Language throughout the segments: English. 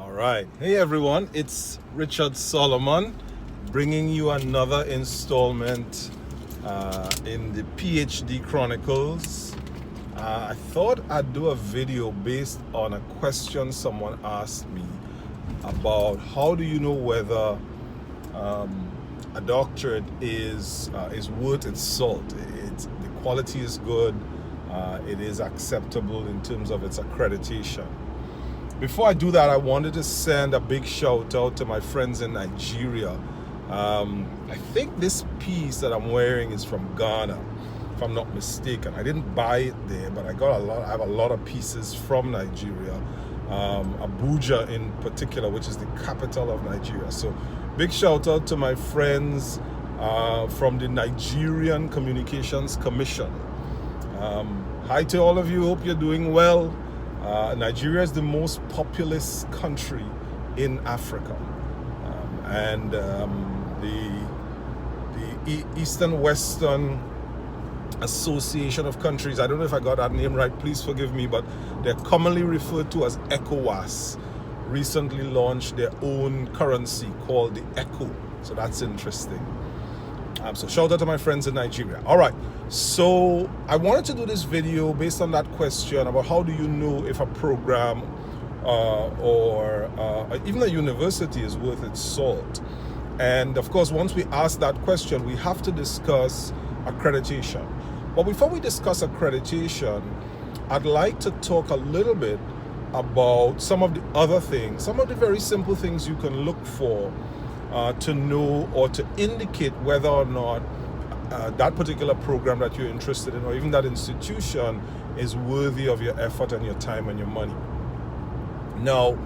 All right. Hey everyone, it's Richard Solomon bringing you another installment in the PhD Chronicles. I thought I'd do a video based on a question someone asked me about how do you know whether a doctorate is worth its salt. The quality is good, it is acceptable in terms of its accreditation. Before I do that, I wanted to send a big shout out to my friends in Nigeria. I think this piece that I'm wearing is from Ghana, if I'm not mistaken. I didn't buy it there, but I have a lot of pieces from Nigeria. Abuja in particular, which is the capital of Nigeria. So big shout out to my friends from the Nigerian Communications Commission. Hi to all of you, hope you're doing well. Nigeria is the most populous country in Africa, and the Eastern Western Association of Countries, I don't know if I got that name right, please forgive me, but they're commonly referred to as ECOWAS, recently launched their own currency called the ECO, so that's interesting. So shout out to my friends in Nigeria. All right, so I wanted to do this video based on that question about how do you know if a program or even a university is worth its salt. And of course, once we ask that question, we have to discuss accreditation. But before we discuss accreditation, I'd like to talk a little bit about some of the other things, some of the very simple things you can look for to know or to indicate whether or not that particular program that you're interested in, or even that institution, is worthy of your effort and your time and your money. Now,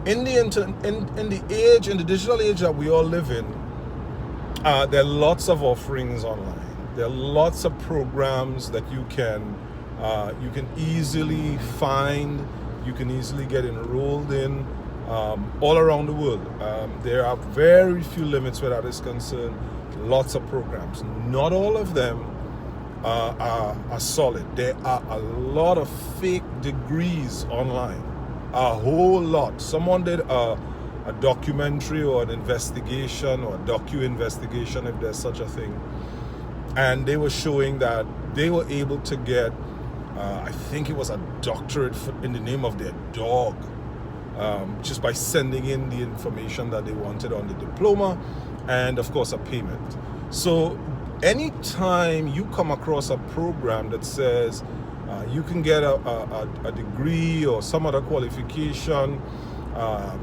in the digital age that we all live in, there are lots of offerings online. There are lots of programs that you can easily find, you can easily get enrolled in. All around the world. There are very few limits where that is concerned. Lots of programs. Not all of them are solid. There are a lot of fake degrees online. A whole lot. Someone did a documentary or an investigation or a docu-investigation, if there's such a thing, and they were showing that they were able to get, I think it was a doctorate in the name of their dog. Just by sending in the information that they wanted on the diploma and of course a payment. So anytime you come across a program that says you can get a degree or some other qualification,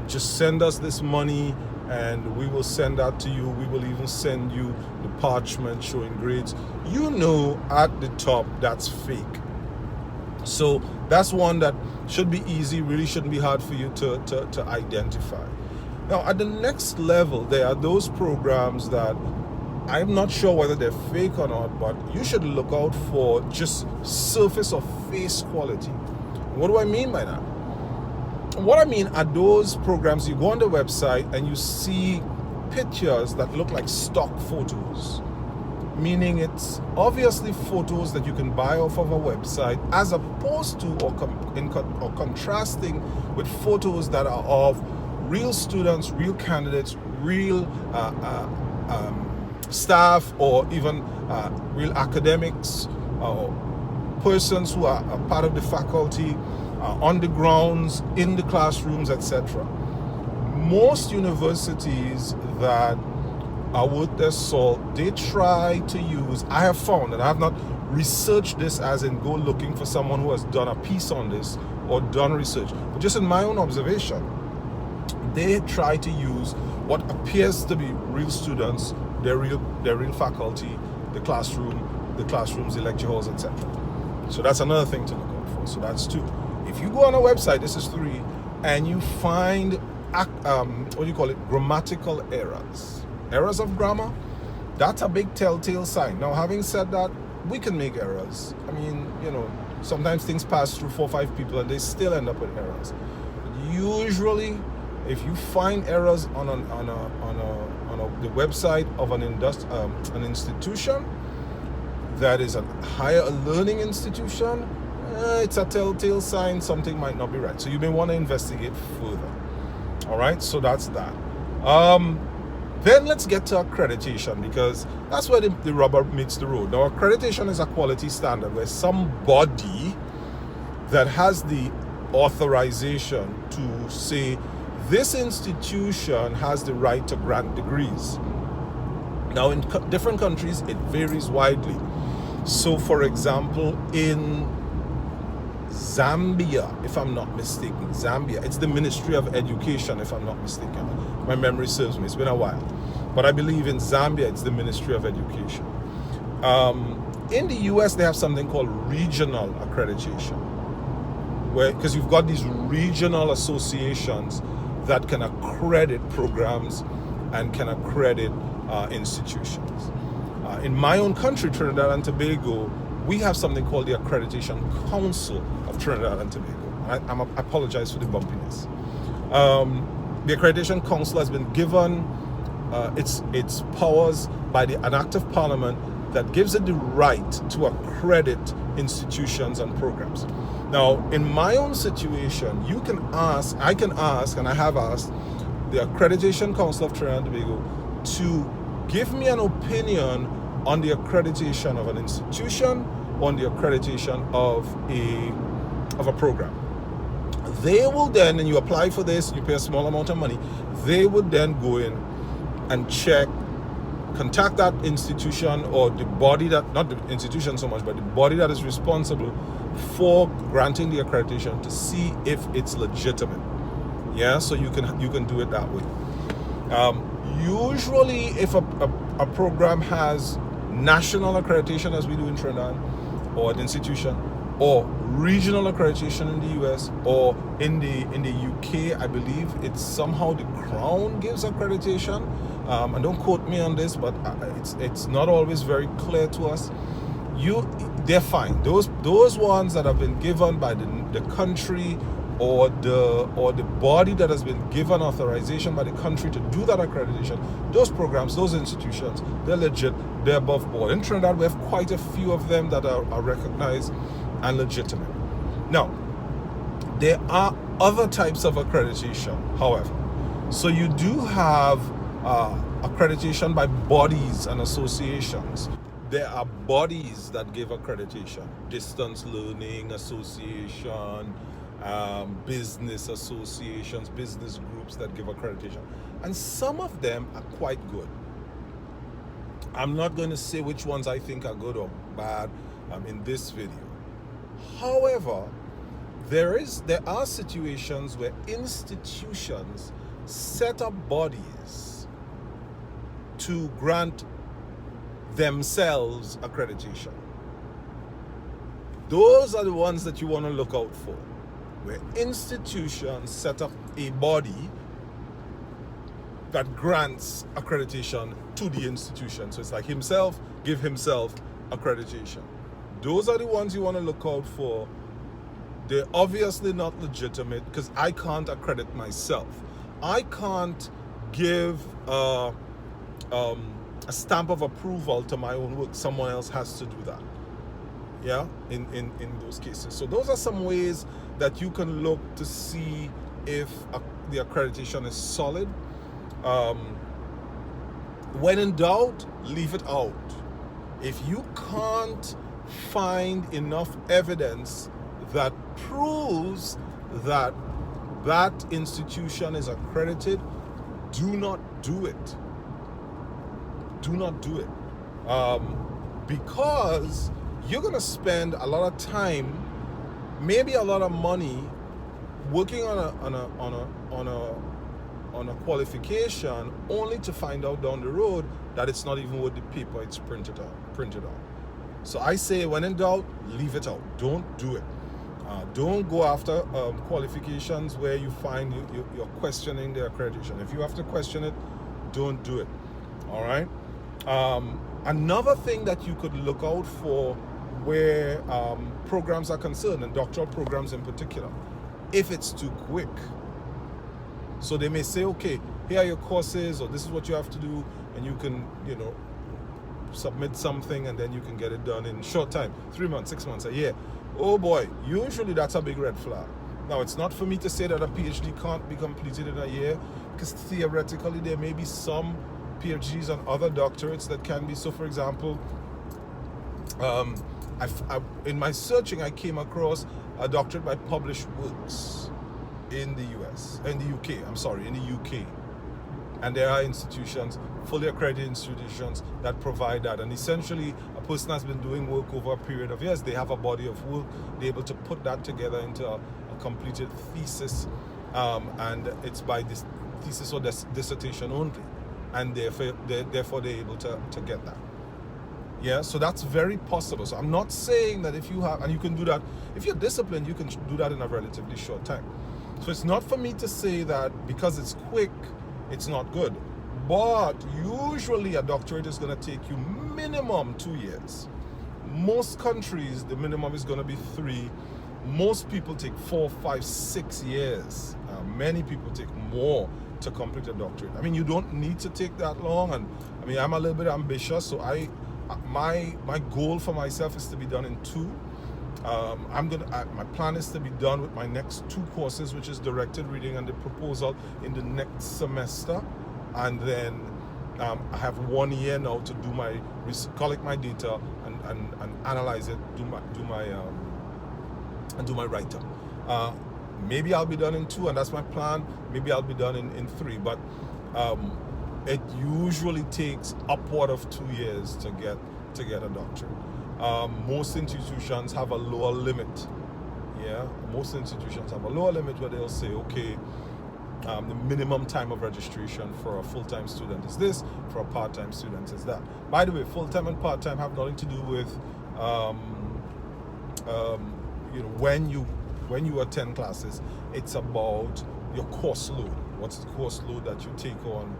just send us this money and we will send that to you. We will even send you the parchment showing grades. You know at the top that's fake. So that's one that should be easy, really shouldn't be hard for you to identify. Now, at the next level, there are those programs that I'm not sure whether they're fake or not, but you should look out for just surface or face quality. What do I mean by that? What I mean are those programs, you go on the website and you see pictures that look like stock photos. Meaning it's obviously photos that you can buy off of a website, as opposed to or contrasting with photos that are of real students, real candidates, real staff, or even real academics, persons who are part of the faculty, on the grounds, in the classrooms, etc. Most universities that are worth their salt, they try to use, I have found, and I have not researched this as in go looking for someone who has done a piece on this or done research, but just in my own observation, they try to use what appears to be real students, their real faculty, the classrooms, the lecture halls, etc. So that's another thing to look out for. So that's two. If you go on a website, this is three, and you find grammatical errors of grammar, that's a big telltale sign. Now, having said that, we can make errors. I mean, sometimes things pass through 4 or 5 people and they still end up with errors. But usually, if you find errors on the website of an institution that is a higher learning institution, it's a telltale sign something might not be right. So you may want to investigate further. All right, so that's that. Then let's get to accreditation, because that's where the rubber meets the road. Now, accreditation is a quality standard where some body that has the authorization to say this institution has the right to grant degrees. Now, in different countries, it varies widely. So, for example, in Zambia, if I'm not mistaken, Zambia, it's the Ministry of Education, if I'm not mistaken. My memory serves me, it's been a while. But I believe in Zambia, it's the Ministry of Education. In the US, they have something called regional accreditation, where, because you've got these regional associations that can accredit programs and can accredit institutions. In my own country, Trinidad and Tobago, we have something called the Accreditation Council of Trinidad and Tobago. I apologize for the bumpiness. The Accreditation Council has been given its powers by an act of parliament that gives it the right to accredit institutions and programs. Now, in my own situation, I can ask, and I have asked the Accreditation Council of Trinidad and Tobago to give me an opinion on the accreditation of an institution, on the accreditation of a program. They will then, and you apply for this, you pay a small amount of money, they would then go in and check, contact that institution or the body that, not the institution so much, but the body that is responsible for granting the accreditation to see if it's legitimate. Yeah, so you can do it that way. Usually, if a program has national accreditation, as we do in Trinidad, or an institution, or regional accreditation in the US, or in the UK, I believe it's somehow the Crown gives accreditation. And don't quote me on this, but it's not always very clear to us. They're fine. Those ones that have been given by the country or the body that has been given authorization by the country to do that accreditation, those programs, those institutions, they're legit, they're above board. In Trinidad, we have quite a few of them that are recognized and legitimate. Now, there are other types of accreditation, however. So you do have accreditation by bodies and associations. There are bodies that give accreditation: Distance Learning Association, business associations, business groups that give accreditation. And some of them are quite good. I'm not going to say which ones I think are good or bad in this video. However, there are situations where institutions set up bodies to grant themselves accreditation. Those are the ones that you want to look out for, where institutions set up a body that grants accreditation to the institution. So it's like give himself accreditation. Those are the ones you want to look out for. They're obviously not legitimate, because I can't accredit myself. I can't give a stamp of approval to my own work. Someone else has to do that. Yeah, in those cases. So those are some ways that you can look to see if the accreditation is solid. When in doubt, leave it out. If you can't find enough evidence that proves that that institution is accredited, do not do it. Do not do it. Because you're going to spend a lot of time, maybe a lot of money, working on a qualification, only to find out down the road that it's not even worth the paper it's printed on. So I say, when in doubt, leave it out. Don't do it. Don't go after qualifications where you find you're questioning the accreditation. If you have to question it, don't do it. All right. Another thing that you could look out for where programs are concerned, and doctoral programs in particular, if it's too quick. So they may say, okay, here are your courses, or this is what you have to do, and you can, submit something, and then you can get it done in short time, 3 months, 6 months, a year. Oh boy, usually that's a big red flag. Now, it's not for me to say that a PhD can't be completed in a year, because theoretically there may be some PhDs and other doctorates that can be. So, for example, in my searching, I came across a doctorate by published works in the UK. And there are institutions, fully accredited institutions, that provide that. And essentially, a person has been doing work over a period of years. They have a body of work. They're able to put that together into a completed thesis. And it's by this thesis or dissertation only. And therefore they're able to get that. Yeah, so that's very possible. So I'm not saying that if you have, and you can do that, if you're disciplined, you can do that in a relatively short time. So it's not for me to say that because it's quick, it's not good. But usually a doctorate is going to take you minimum 2 years. Most countries, the minimum is going to be 3. Most people take 4, 5, 6 years. Many people take more to complete a doctorate. I mean, you don't need to take that long. And I mean, I'm a little bit ambitious, so my goal for myself is to be done in 2. My plan is to be done with my next 2 courses, which is directed reading and the proposal, in the next semester. And then I have 1 year now to do collect my data and analyze it, do my write-up. Maybe I'll be done in 2, and that's my plan. Maybe I'll be done in 3, but it usually takes upward of 2 years to get a doctorate. Most institutions have a lower limit. Yeah, most institutions have a lower limit where they'll say, okay, the minimum time of registration for a full-time student is this, for a part-time student is that. By the way, full-time and part-time have nothing to do with when you attend classes. It's about your course load. What's the course load that you take on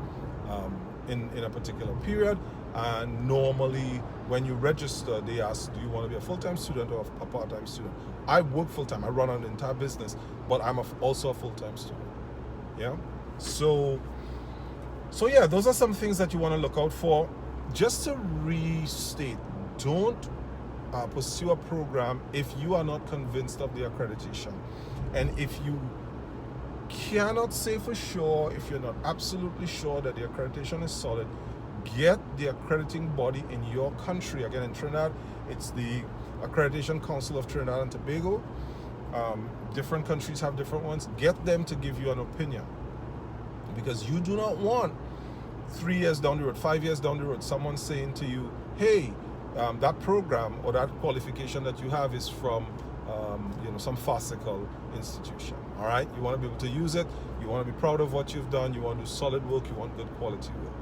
in a particular period? And normally when you register, they ask, do you want to be a full-time student or a part-time student? I work full-time. I run an entire business, but I'm also a full-time student. Yeah. So yeah, those are some things that you want to look out for. Just to restate, don't pursue a program if you are not convinced of the accreditation. And if you cannot say for sure, if you're not absolutely sure that the accreditation is solid, get the accrediting body in your country. Again, in Trinidad, it's the Accreditation Council of Trinidad and Tobago. Different countries have different ones. Get them to give you an opinion, because you do not want 3 years down the road, 5 years down the road, someone saying to you, hey, that program or that qualification that you have is from some farcical institution. All right, you want to be able to use it. You want to be proud of what you've done. You want to do solid work. You want good quality work.